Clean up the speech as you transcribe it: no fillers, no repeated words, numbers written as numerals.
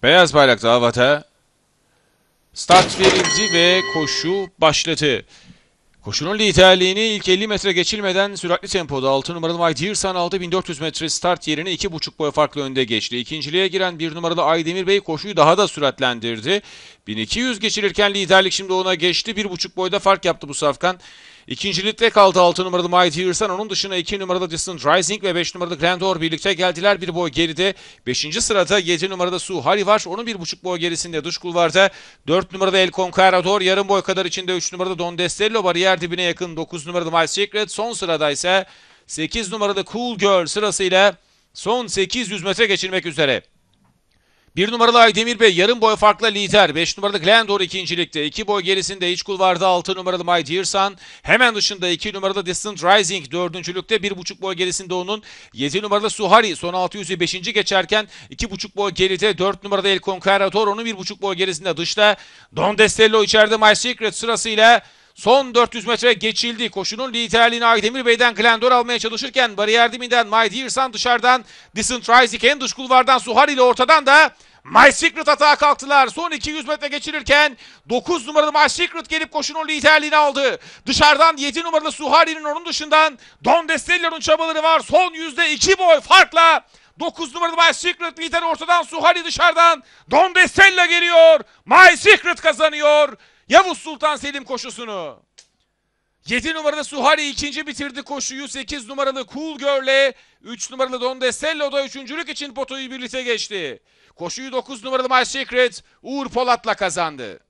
Beyaz bayrak havada. Start verildi ve koşu başladı. Koşunun liderliğini ilk 50 metre geçilmeden süratli tempoda 6 numaralı Aydemir aldı. 1400 metre start yerine 2,5 boy farklı önde geçti. İkinciliğe giren 1 numaralı Aydemir Bey koşuyu daha da süratlendirdi. 1200 geçilirken liderlik şimdi ona geçti. 1,5 boyda fark yaptı bu safkan. İkincilikte kaldı 6 numaralı Mighty Hırsan. Onun dışında 2 numaralı Distant Rising ve 5 numaralı Grandor birlikte geldiler. Bir boy geride. 5. sırada 7 numarada Suhari var. Onun 1,5 boy gerisinde dış kulvarda 4 numarada El Conquerador. Yarım boy kadar içinde 3 numarada Don Destello. Bariyer dibine yakın 9 numaralı My Secret. Son sırada ise 8 numaralı Cool Girl sırasıyla son 800 metre geçirmek üzere. 1 numaralı Aydemir Bey yarım boy farkla lider. 5 numaralı Glendor ikincilikte. 2 boy gerisinde iç kulvarda 6 numaralı My Dear Son. Hemen dışında 2 numaralı Distant Rising dördüncülükte. 1,5 boy gerisinde onun. 7 numaralı Suhari son 600'ü 5. geçerken 2,5 boy geride. 4 numaralı El Conquerador onun 1,5 boy gerisinde dışta. Don Destello içeride My Secret sırasıyla son 400 metre geçildi. Koşunun liderliğini Aydemir Bey'den Glendor almaya çalışırken bariyer dibinden My Dear Son dışarıdan Distant Rising en dış kulvardan Suhari ile ortadan da My Secret atağa kalktılar. Son 200 metre geçirirken 9 numaralı My Secret gelip koşunun liderliğini aldı. Dışarıdan 7 numaralı Suhari'nin onun dışından Don Destello'nun çabaları var. Son %2 boy farkla 9 numaralı My Secret lider ortadan, Suhari dışarıdan. Don Destello geliyor. My Secret kazanıyor Yavuz Sultan Selim koşusunu. 7 numaralı Suhari ikinci bitirdi koşuyu. 8 numaralı Cool Girl'le 3 numaralı Don Destello da üçüncülük için potoyu birlikte geçti. Koşuyu 9 numaralı My Secret Uğur Polat'la kazandı.